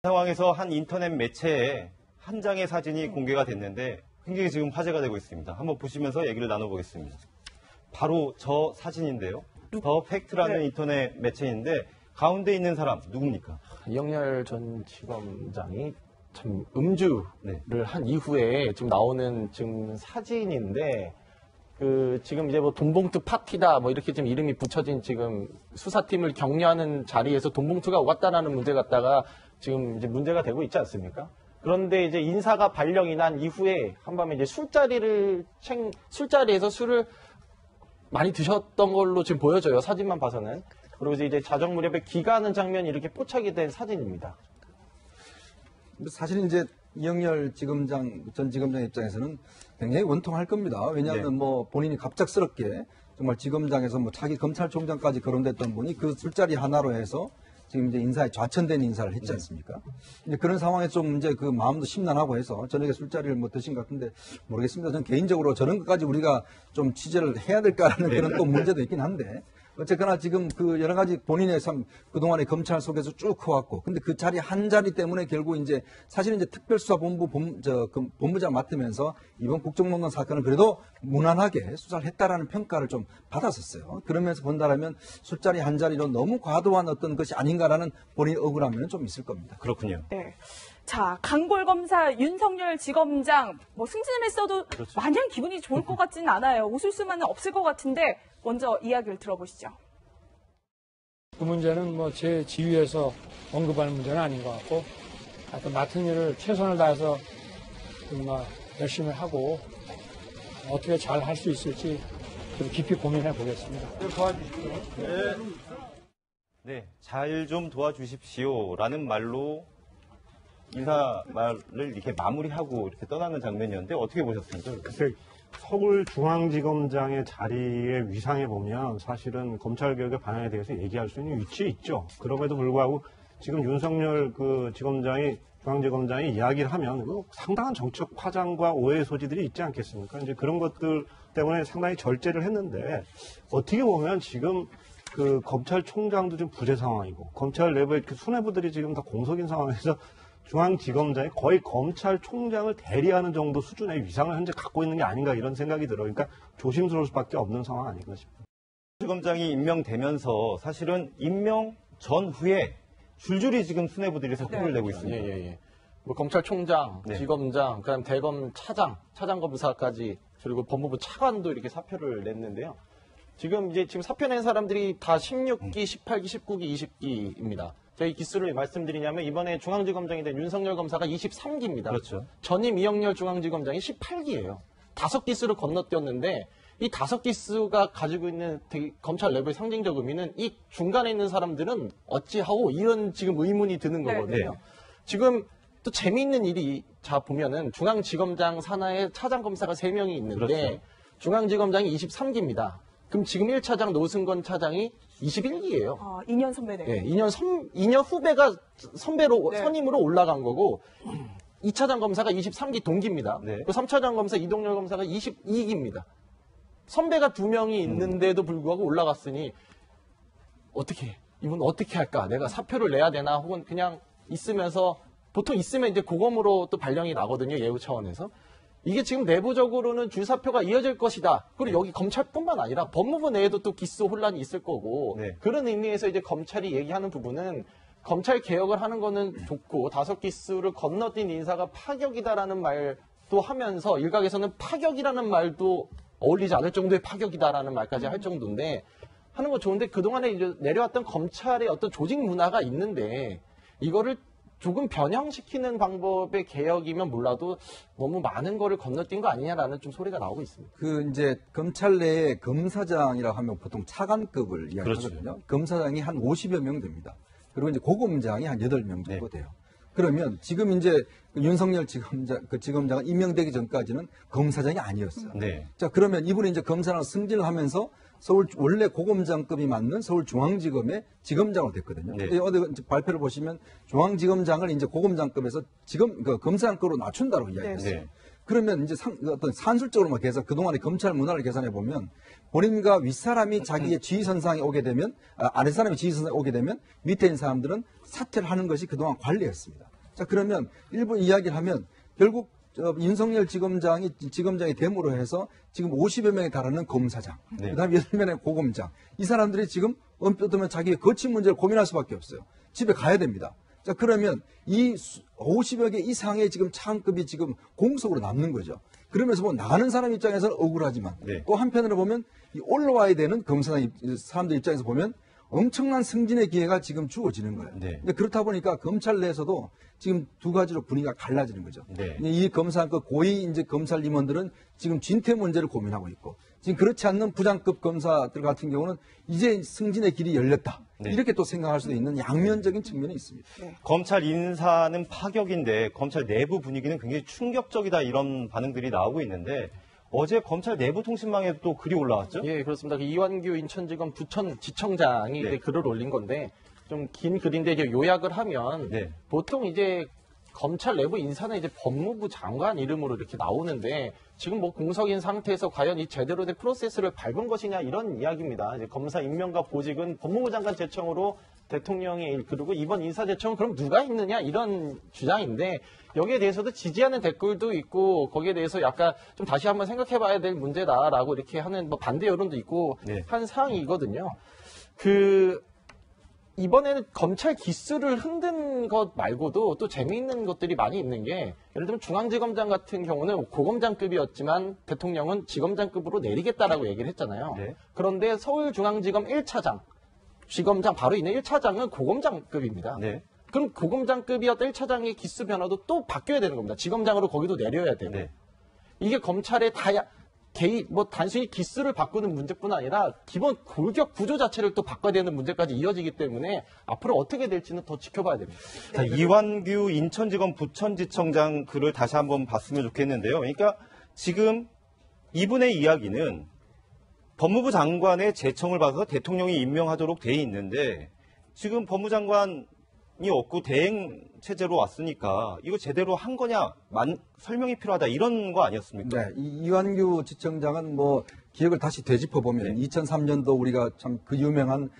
상황에서 한 인터넷 매체에 한 장의 사진이 공개가 됐는데 굉장히 지금 화제가 되고 있습니다. 한번 보시면서 얘기를 나눠보겠습니다. 바로 저 사진인데요. 더 팩트라는 인터넷 매체인데 가운데 있는 사람 누굽니까? 이영렬 전 지검장이 참 음주를 한 이후에 지금 나오는 지금 사진인데 지금 이제 뭐 돈봉투 파티다 뭐 이렇게 지금 이름이 붙여진 지금 수사팀을 격려하는 자리에서 돈봉투가 오갔다라는 문제 갖다가 지금 이제 문제가 되고 있지 않습니까? 그런데 이제 인사가 발령이 난 이후에 한밤에 이제 술자리에서 술을 많이 드셨던 걸로 지금 보여져요. 사진만 봐서는. 그리고 이제 자정 무렵에 귀가하는 장면이 이렇게 포착이 된 사진입니다. 사실 이제 이영렬 전 지검장 입장에서는 굉장히 원통할 겁니다. 왜냐하면 뭐 본인이 갑작스럽게 정말 지검장에서 뭐 차기 검찰총장까지 거론됐던 분이 그 술자리 하나로 해서 지금 이제 인사에 좌천된 인사를 했지 않습니까? 이제 그런 상황에 좀 이제 그 마음도 심란하고 해서 저녁에 술자리를 뭐 드신 것 같은데 모르겠습니다. 저는 개인적으로 저런 것까지 우리가 좀 취재를 해야 될까라는 그런 또 문제도 있긴 한데 어쨌거나 지금 그 여러 가지 본인의 참 그동안의 검찰 속에서 쭉 커왔고 근데 그 자리 한 자리 때문에 결국 이제 사실은 이제 특별수사본부 본부장 맡으면서 이번 국정농단 사건을 그래도 무난하게 수사를 했다라는 평가를 좀 받았었어요. 그러면서 본다라면 술자리 한 자리로 너무 과도한 어떤 것이 아닌가라는 본인의 억울함은 좀 있을 겁니다. 그렇군요. 네. 자, 강골검사 윤석열 지검장 뭐 승진을 했어도 마냥 기분이 좋을 것 같지는 않아요. 웃을 수만은 없을 것 같은데 먼저 이야기를 들어보시죠. 그 문제는 뭐 제 지위에서 언급하는 문제는 아닌 것 같고 하여튼 맡은 일을 최선을 다해서 정말 열심히 하고 어떻게 잘 할 수 있을지 좀 깊이 고민해 보겠습니다. 네, 잘 좀 도와주십시오라는 말로 인사 말을 이렇게 마무리하고 이렇게 떠나는 장면이었는데 어떻게 보셨습니까? 글쎄, 서울중앙지검장의 자리의 위상에 보면 사실은 검찰개혁의 방향에 대해서 얘기할 수 있는 위치에 있죠. 그럼에도 불구하고 지금 윤석열 중앙지검장이 이야기를 하면 상당한 정치적 파장과 오해의 소지들이 있지 않겠습니까? 이제 그런 것들 때문에 상당히 절제를 했는데 어떻게 보면 지금 그 검찰총장도 좀 부재 상황이고 검찰 내부의 수뇌부들이 지금 다 공석인 상황에서 중앙지검장이 거의 검찰총장을 대리하는 정도 수준의 위상을 현재 갖고 있는 게 아닌가 이런 생각이 들어요. 그러니까 조심스러울 수밖에 없는 상황 아닌가 싶습니다. 지검장이 임명되면서 사실은 임명 전후에 줄줄이 지금 수뇌부들이 사표를 내고 있습니다. 예. 뭐 검찰총장, 지검장, 그다음 대검 차장검사까지 그리고 법무부 차관도 이렇게 사표를 냈는데요. 지금 사표 낸 사람들이 다 16기, 18기, 19기, 20기입니다. 저희 기수를 말씀드리냐면 이번에 중앙지검장이 된 윤석열 검사가 23기입니다. 그렇죠. 전임 이영렬 중앙지검장이 18기예요. 5기수를 건너뛰었는데 이 5기수가 가지고 있는 되게 검찰 내부의 상징적 의미는 이 중간에 있는 사람들은 어찌하고 이런 지금 의문이 드는 거거든요. 지금 또 재미있는 일이 보면은 중앙지검장 산하에 차장검사가 3명이 있는데 중앙지검장이 23기입니다. 그럼 지금 1차장 노승건 차장이 21기예요. 2년 선배네. 네, 2년 후배가 선배로 선임으로 올라간 거고 2차장 검사가 23기 동기입니다. 그 3차장 검사 이동열 검사가 22기입니다. 선배가 2명이 있는데도 불구하고 올라갔으니 이분 어떻게 할까? 내가 사표를 내야 되나? 혹은 그냥 있으면서 보통 있으면 이제 고검으로 또 발령이 나거든요. 예우 차원에서. 이게 지금 내부적으로는 줄사표가 이어질 것이다. 그리고 여기 검찰뿐만 아니라 법무부 내에도 또 기수 혼란이 있을 거고 그런 의미에서 이제 검찰이 얘기하는 부분은 검찰 개혁을 하는 거는 좋고 5기수를 건너뛴 인사가 파격이다라는 말도 하면서 일각에서는 파격이라는 말도 어울리지 않을 정도의 파격이다라는 말까지 할 정도인데 하는 거 좋은데 그동안에 이제 내려왔던 검찰의 어떤 조직 문화가 있는데 이거를 조금 변형시키는 방법의 개혁이면 몰라도 너무 많은 거를 건너뛴 거 아니냐라는 좀 소리가 나오고 있습니다. 이제 검찰 내에 검사장이라고 하면 보통 차관급을 이야기하거든요. 검사장이 한 50여 명 됩니다. 그리고 이제 고검장이 한 8명 정도 돼요. 그러면 지금 이제 윤석열 지검장은 임명되기 전까지는 검사장이 아니었어요. 자, 그러면 이분이 이제 검사랑 승진을 하면서 원래 고검장급이 맞는 서울중앙지검의 지검장으로 됐거든요. 근데 어디 발표를 보시면 중앙지검장을 이제 고검장급에서 검사장급으로 낮춘다고 이야기했어요. 그러면 이제 어떤 산술적으로 그동안의 검찰 문화를 계산해 보면 본인과 윗사람이 자기의 지휘선상에 오게 되면, 아랫사람이 지휘선상에 오게 되면 밑에 있는 사람들은 사퇴를 하는 것이 그동안 관례였습니다. 자, 그러면 일부 이야기를 하면 결국 윤석열 지검장이 됨으로 해서 지금 50여 명에 달하는 검사장, 네. 그다음에 8명의 고검장, 이 사람들이 지금 언뜻하면 자기의 거취 문제를 고민할 수밖에 없어요. 집에 가야 됩니다. 자, 그러면 이 50여 개 이상의 지금 차관급이 지금 공석으로 남는 거죠. 그러면서 뭐 나가는 사람 입장에서는 억울하지만 네. 또 한편으로 보면 이 올라와야 되는 검사장 사람들 입장에서 보면 엄청난 승진의 기회가 지금 주어지는 거예요. 네. 근데 그렇다 보니까 검찰 내에서도 지금 두 가지로 분위기가 갈라지는 거죠. 네. 이 검사, 고위 이제 검찰 임원들은 지금 진퇴 문제를 고민하고 있고, 지금 그렇지 않는 부장급 검사들 같은 경우는 이제 승진의 길이 열렸다. 네. 이렇게 또 생각할 수도 있는 양면적인 측면이 있습니다. 검찰 인사는 파격인데 검찰 내부 분위기는 굉장히 충격적이다 이런 반응들이 나오고 있는데 어제 검찰 내부 통신망에 또 글이 올라왔죠? 예, 그렇습니다. 그 이완규 인천지검 부천지청장이 네. 이제 글을 올린 건데 좀 긴 글인데 이제 요약을 하면 네. 보통 이제 검찰 내부 인사는 이제 법무부 장관 이름으로 이렇게 나오는데 지금 뭐 공석인 상태에서 과연 이 제대로 된 프로세스를 밟은 것이냐 이런 이야기입니다. 이제 검사 임명과 보직은 법무부 장관 제청으로 대통령이 그리고 이번 인사 제청은 그럼 누가 있느냐 이런 주장인데 여기에 대해서도 지지하는 댓글도 있고 거기에 대해서 약간 좀 다시 한번 생각해봐야 될 문제다라고 이렇게 하는 뭐 반대 여론도 있고 네. 한 사항이거든요. 이번에는 검찰 기수를 흔든 것 말고도 또 재미있는 것들이 많이 있는 게 예를 들면 중앙지검장 같은 경우는 고검장급이었지만 대통령은 지검장급으로 내리겠다라고 얘기를 했잖아요. 네. 그런데 서울중앙지검 1차장, 지검장 바로 있는 1차장은 고검장급입니다. 네. 그럼 고검장급이었던 1차장의 기수 변화도 또 바뀌어야 되는 겁니다. 지검장으로 거기도 내려야 되고. 네. 이게 검찰의 단순히 기수를 바꾸는 문제뿐 아니라 기본 골격 구조 자체를 또 바꿔야 되는 문제까지 이어지기 때문에 앞으로 어떻게 될지는 더 지켜봐야 됩니다. 자, 이완규 인천지검 부천지청장 글을 다시 한번 봤으면 좋겠는데요. 그러니까 지금 이분의 이야기는 법무부 장관의 제청을 받아서 대통령이 임명하도록 돼 있는데 지금 법무장관이 없고 대행 체제로 왔으니까 이거 제대로 한 거냐 설명이 필요하다 이런 거 아니었습니까? 네, 이완규 지청장은 뭐 기억을 다시 되짚어 보면 2003년도 우리가 참 그 유명한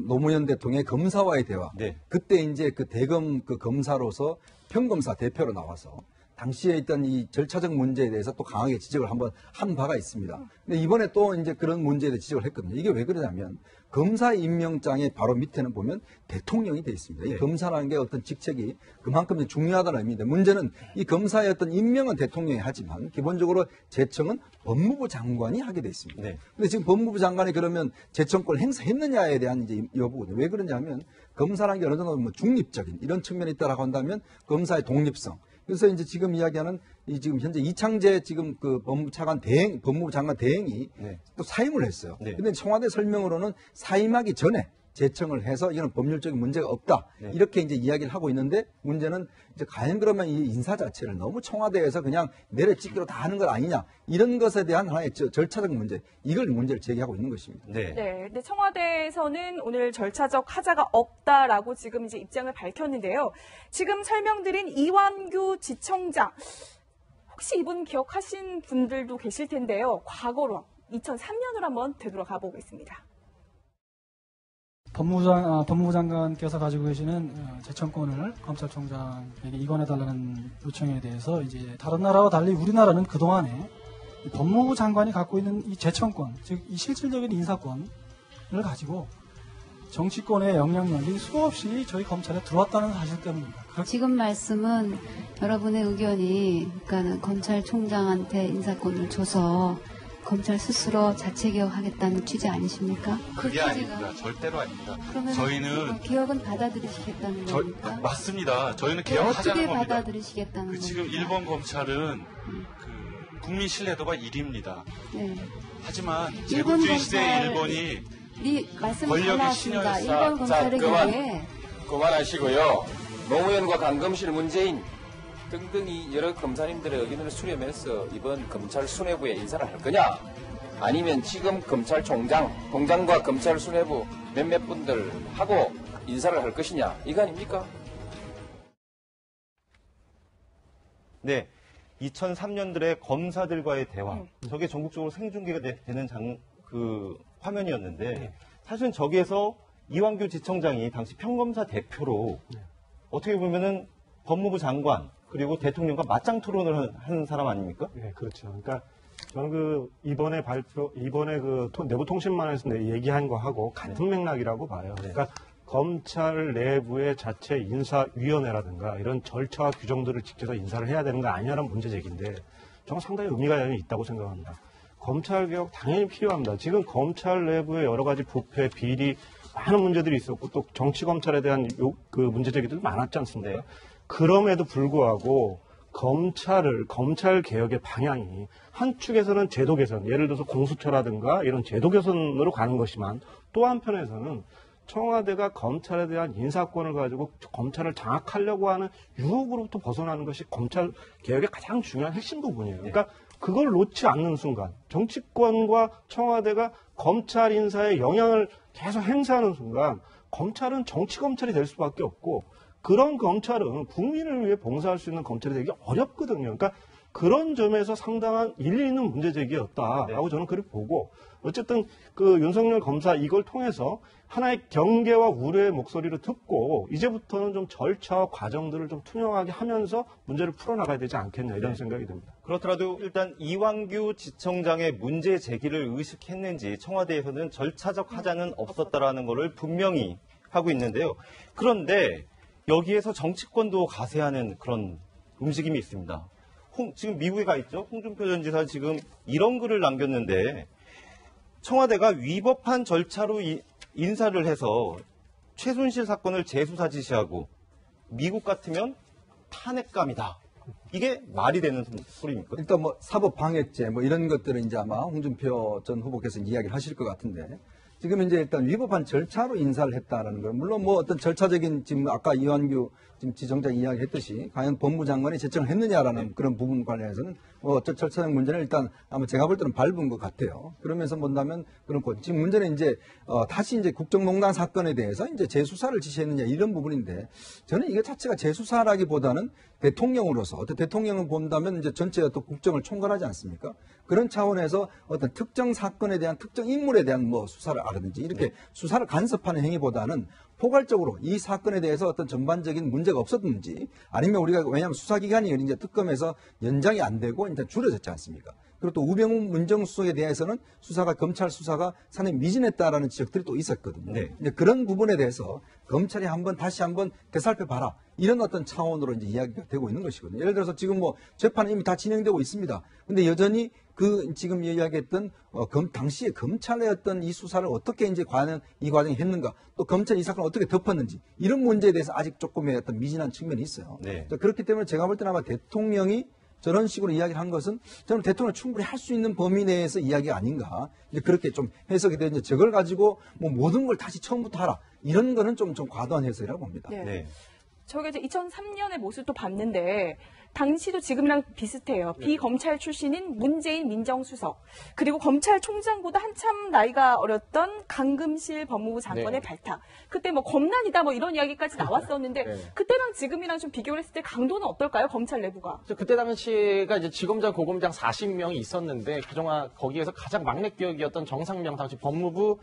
노무현 대통령의 검사와의 대화. 네. 그때 이제 그 대검 그 검사로서 평검사 대표로 나와서 당시에 있던 이 절차적 문제에 대해서 또 강하게 지적을 한번 한 바가 있습니다. 근데 이번에 또 이제 그런 문제에 대해 지적을 했거든요. 이게 왜 그러냐면 검사 임명장의 바로 밑에는 보면 대통령이 돼 있습니다. 이 검사라는 게 어떤 직책이 그만큼 중요하다는 의미인데 문제는 이 검사의 어떤 임명은 대통령이 하지만 기본적으로 제청은 법무부 장관이 하게 돼 있습니다. 네. 근데 지금 법무부 장관이 그러면 제청권을 행사했느냐에 대한 이제 여부거든요. 왜 그러냐면 검사라는 게 어느 정도 뭐 중립적인 이런 측면이 있다라고 한다면 검사의 독립성. 그래서 이제 지금 이야기하는 이 지금 현재 이창재 지금 그 법무부 장관 대행이 네. 또 사임을 했어요. 네. 근데 청와대 설명으로는 사임하기 전에 제청을 해서 이건 법률적인 문제가 없다. 네. 이렇게 이제 이야기를 하고 있는데 문제는 이제 과연 그러면 이 인사 자체를 너무 청와대에서 그냥 내려찍기로 다 하는 것 아니냐. 이런 것에 대한 하나의 절차적 문제. 이걸 문제를 제기하고 있는 것입니다. 네. 네, 근데 청와대에서는 오늘 절차적 하자가 없다라고 지금 이제 입장을 밝혔는데요. 지금 설명드린 이완규 지청장, 혹시 이분 기억하신 분들도 계실 텐데요. 과거로 2003년으로 한번 되돌아가 보겠습니다. 법무부 장관께서 가지고 계시는 제청권을 검찰총장에게 이관해달라는 요청에 대해서 이제 다른 나라와 달리 우리나라는 그동안에 이 법무부 장관이 갖고 있는 이 제청권, 즉 이 실질적인 인사권을 가지고 정치권의 영향력이 수없이 저희 검찰에 들어왔다는 사실 때문입니다. 지금 말씀은 여러분의 의견이 그러니까 검찰총장한테 인사권을 줘서 검찰 스스로 자체개혁하겠다는 취지 아니십니까? 그게 아닙니다. 절대로 아닙니다. 그러면 저희는 개혁은 받아들이시겠다는 겁니까? 맞습니다. 저희는 어떻게 개혁하자는 겁니다. 받아들이시겠다는 겁니까? 지금 일본 검찰은 그 국민 신뢰도가 1위입니다. 네. 하지만 일본 제국주의 시대의 검찰- 일본이 말씀 권력이 달라왔습니다. 신여였다. 일본 검찰에 비해 그만하시고요. 노무현과 강금실, 문재인 등등이 여러 검사님들의 의견을 수렴해서 이번 검찰 수뇌부에 인사를 할 거냐? 아니면 지금 검찰총장, 총장과 검찰 수뇌부 몇몇 분들 하고 인사를 할 것이냐? 이거 아닙니까? 네. 2003년들의 검사들과의 대화. 저게 전국적으로 생중계가 되는 화면이었는데 사실은 저기에서 이완규 지청장이 당시 평검사 대표로 어떻게 보면은 법무부 장관 그리고 대통령과 맞짱 토론을 한 사람 아닙니까? 네, 그렇죠. 그러니까 저는 이번에 내부통신만에서 얘기한 거하고 같은 맥락이라고 봐요. 그러니까 검찰 내부의 자체 인사위원회라든가 이런 절차와 규정들을 지켜서 인사를 해야 되는 거 아니냐는 문제 제기인데 저는 상당히 의미가 있다고 생각합니다. 검찰개혁 당연히 필요합니다. 지금 검찰 내부의 여러 가지 부패, 비리, 많은 문제들이 있었고 또 정치검찰에 대한 그 문제 제기도 많았지 않습니까? 네. 그럼에도 불구하고 검찰 개혁의 방향이 한축에서는 제도 개선, 예를 들어서 공수처라든가 이런 제도 개선으로 가는 것이만 또 한편에서는 청와대가 검찰에 대한 인사권을 가지고 검찰을 장악하려고 하는 유혹으로부터 벗어나는 것이 검찰 개혁의 가장 중요한 핵심 부분이에요. 그러니까 그걸 놓지 않는 순간 정치권과 청와대가 검찰 인사에 영향을 계속 행사하는 순간 검찰은 정치검찰이 될 수밖에 없고 그런 검찰은 국민을 위해 봉사할 수 있는 검찰이 되기 어렵거든요. 그러니까 그런 점에서 상당한 일리 있는 문제 제기였다라고 저는 그렇게 보고 어쨌든 그 윤석열 검사 이걸 통해서 하나의 경계와 우려의 목소리를 듣고 이제부터는 좀 절차와 과정들을 좀 투명하게 하면서 문제를 풀어나가야 되지 않겠냐 이런 생각이 듭니다. 그렇더라도 일단 이완규 지청장의 문제 제기를 의식했는지 청와대에서는 절차적 하자는 없었다라는 것을 분명히 하고 있는데요. 그런데 여기에서 정치권도 가세하는 그런 움직임이 있습니다. 지금 미국에 가 있죠. 홍준표 전 지사 지금 이런 글을 남겼는데 청와대가 위법한 절차로 인사를 해서 최순실 사건을 재수사 지시하고 미국 같으면 탄핵감이다. 이게 말이 되는 소리입니까? 일단 뭐 사법방해죄 뭐 이런 것들은 이제 아마 홍준표 전 후보께서 이야기를 하실 것 같은데 지금 이제 일단 위법한 절차로 인사를 했다라는 건 물론 뭐 어떤 절차적인 지금 아까 이완규 지금 지청장 이야기했듯이 과연 법무장관이 제청을 했느냐라는 그런 부분 관련해서는 뭐 어떤 절차적 문제는 일단 아마 제가 볼 때는 밟은 것 같아요. 그러면서 본다면 그렇고 지금 문제는 이제 다시 이제 국정농단 사건에 대해서 이제 재수사를 지시했느냐 이런 부분인데 저는 이게 자체가 재수사라기보다는 대통령으로서 어떤 대통령을 본다면 이제 전체 어떤 국정을 총괄하지 않습니까? 그런 차원에서 어떤 특정 사건에 대한 특정 인물에 대한 뭐 수사를 하든지 이렇게 수사를 간섭하는 행위보다는 포괄적으로 이 사건에 대해서 어떤 전반적인 문제가 없었는지 아니면 우리가 왜냐하면 수사기간이 이제 특검에서 연장이 안 되고 이제 줄여졌지 않습니까? 그리고 또 우병우 민정수석에 대해서는 검찰 수사가 상당히 미진했다라는 지적들이 또 있었거든요. 네. 이제 그런 부분에 대해서 검찰이 다시 한번 되살펴봐라. 이런 어떤 차원으로 이제 이야기가 되고 있는 것이거든요. 예를 들어서 지금 뭐 재판은 이미 다 진행되고 있습니다. 근데 여전히 그 지금 이야기했던 당시에 검찰의 어떤 이 수사를 어떻게 이제 과연 이 과정이 했는가 또 검찰이 이 사건을 어떻게 덮었는지 이런 문제에 대해서 아직 조금의 어떤 미진한 측면이 있어요. 네. 그렇기 때문에 제가 볼 때는 아마 대통령이 저런 식으로 이야기를 한 것은 저는 대통령이 충분히 할 수 있는 범위 내에서 이야기가 아닌가. 이제 그렇게 좀 해석이 되는데 저걸 가지고 뭐 모든 걸 다시 처음부터 하라. 이런 거는 좀 과도한 해석이라고 봅니다. 네. 네. 저게 이제 2003년의 모습도 봤는데 당시도 지금이랑 비슷해요. 비검찰 출신인 문재인 민정수석 그리고 검찰총장보다 한참 나이가 어렸던 강금실 법무부 장관의 발탁. 그때 뭐 검난이다 뭐 이런 이야기까지 나왔었는데 그때랑 지금이랑 좀 비교를 했을 때 강도는 어떨까요? 검찰 내부가. 그때 당시가 이제 지검장, 고검장 40명이 있었는데 그동안 거기에서 가장 막내 기억이었던 정상명 당시 법무부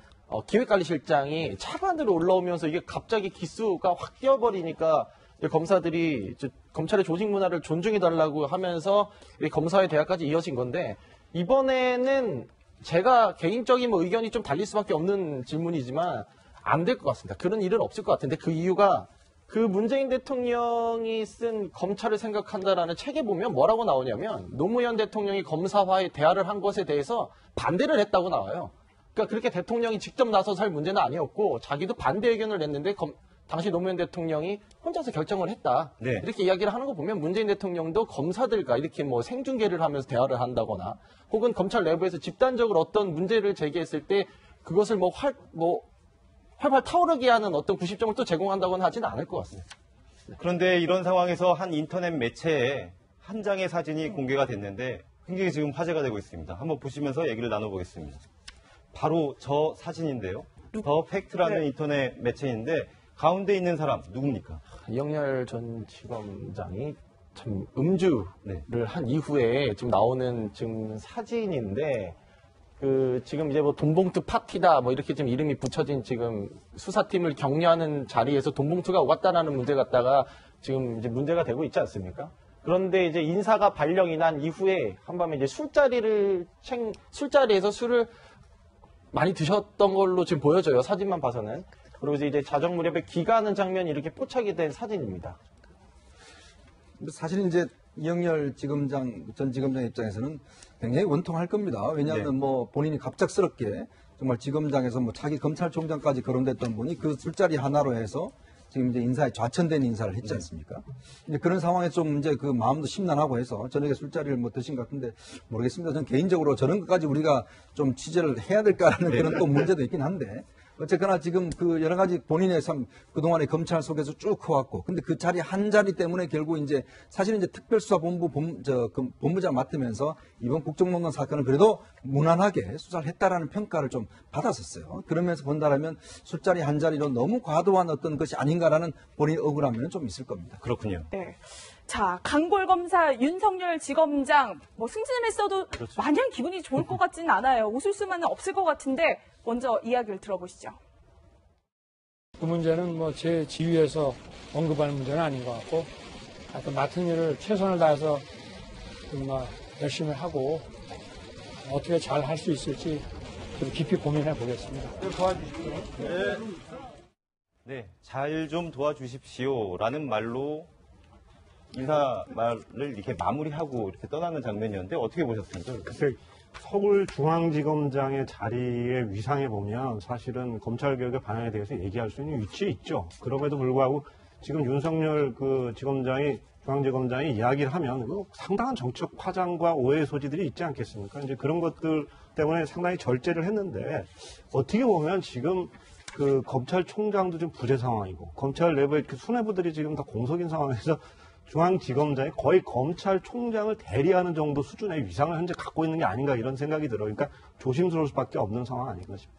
기획관리실장이 차관으로 올라오면서 이게 갑자기 기수가 확 뛰어버리니까 검사들이 검찰의 조직 문화를 존중해달라고 하면서 검사의 대화까지 이어진 건데 이번에는 제가 개인적인 뭐 의견이 좀 달릴 수밖에 없는 질문이지만 안 될 것 같습니다. 그런 일은 없을 것 같은데 그 이유가 그 문재인 대통령이 쓴 검찰을 생각한다라는 책에 보면 뭐라고 나오냐면 노무현 대통령이 검사와의 대화를 한 것에 대해서 반대를 했다고 나와요. 그러니까 그렇게 대통령이 직접 나서서 할 문제는 아니었고 자기도 반대 의견을 냈는데 당시 노무현 대통령이 혼자서 결정을 했다. 네. 이렇게 이야기를 하는 거 보면 문재인 대통령도 검사들과 이렇게 뭐 생중계를 하면서 대화를 한다거나 혹은 검찰 내부에서 집단적으로 어떤 문제를 제기했을 때 그것을 활발 타오르게 하는 어떤 구십점을 또 제공한다고는 하지는 않을 것 같습니다. 그런데 이런 상황에서 한 인터넷 매체에 한 장의 사진이 공개가 됐는데 굉장히 지금 화제가 되고 있습니다. 한번 보시면서 얘기를 나눠보겠습니다. 바로 저 사진인데요. 더 팩트라는 인터넷 매체인데 가운데 있는 사람 누굽니까? 이영렬 전 지검장이 참 음주를 한 이후에 지금 나오는 지금 사진인데 지금 이제 뭐 돈봉투 파티다 뭐 이렇게 지금 이름이 붙여진 지금 수사팀을 격려하는 자리에서 돈봉투가 왔다라는 문제 갖다가 지금 이제 문제가 되고 있지 않습니까? 그런데 이제 인사가 발령이 난 이후에 한밤에 이제 술자리에서 술을 많이 드셨던 걸로 지금 보여져요. 사진만 봐서는. 그리고 이제 자정 무렵에 귀가하는 장면이 이렇게 포착이 된 사진입니다. 사실 이제 이영렬 전 지검장 입장에서는 굉장히 원통할 겁니다. 왜냐하면 네. 뭐 본인이 갑작스럽게 정말 지검장에서 뭐 차기 검찰총장까지 거론됐던 분이 그 술자리 하나로 해서 지금 이제 인사에 좌천된 인사를 했지 않습니까? 이제 그런 상황에 좀 이제 그 마음도 심란하고 해서 저녁에 술자리를 뭐 드신 것 같은데 모르겠습니다. 저는 개인적으로 저런 것까지 우리가 좀 취재를 해야 될까라는 그런 또 문제도 있긴 한데 어쨌거나 지금 그 여러 가지 본인의 참 그동안의 검찰 속에서 쭉 커왔고 근데 그 자리 한 자리 때문에 결국 이제 사실은 이제 특별수사본부 본부장 맡으면서 이번 국정농단 사건을 그래도 무난하게 수사를 했다라는 평가를 좀 받았었어요. 그러면서 본다라면 술자리 한 자리로 너무 과도한 어떤 것이 아닌가라는 본인의 억울함은 좀 있을 겁니다. 그렇군요. 네. 자, 강골검사 윤석열 지검장 뭐 승진을 했어도 마냥 기분이 좋을 것 같지는 않아요. 웃을 수만은 없을 것 같은데 먼저 이야기를 들어보시죠. 그 문제는 뭐 제 지위에서 언급하는 문제는 아닌 것 같고 하여튼 맡은 일을 최선을 다해서 정말 열심히 하고 어떻게 잘 할 수 있을지 좀 깊이 고민해 보겠습니다. 네, 잘 좀 도와주십시오라는 말로 인사 말을 이렇게 마무리하고 이렇게 떠나는 장면이었는데 어떻게 보셨습니까? 글쎄, 서울중앙지검장의 자리의 위상에 보면 사실은 검찰개혁의 방향에 대해서 얘기할 수 있는 위치에 있죠. 그럼에도 불구하고 지금 윤석열 그 중앙지검장이 이야기를 하면 상당한 정치적 파장과 오해의 소지들이 있지 않겠습니까? 이제 그런 것들 때문에 상당히 절제를 했는데 어떻게 보면 지금 그 검찰총장도 좀 부재 상황이고 검찰 내부의 그 수뇌부들이 지금 다 공석인 상황에서 중앙지검장이 거의 검찰총장을 대리하는 정도 수준의 위상을 현재 갖고 있는 게 아닌가 이런 생각이 들어요. 그러니까 조심스러울 수밖에 없는 상황 아닌가 싶습니다.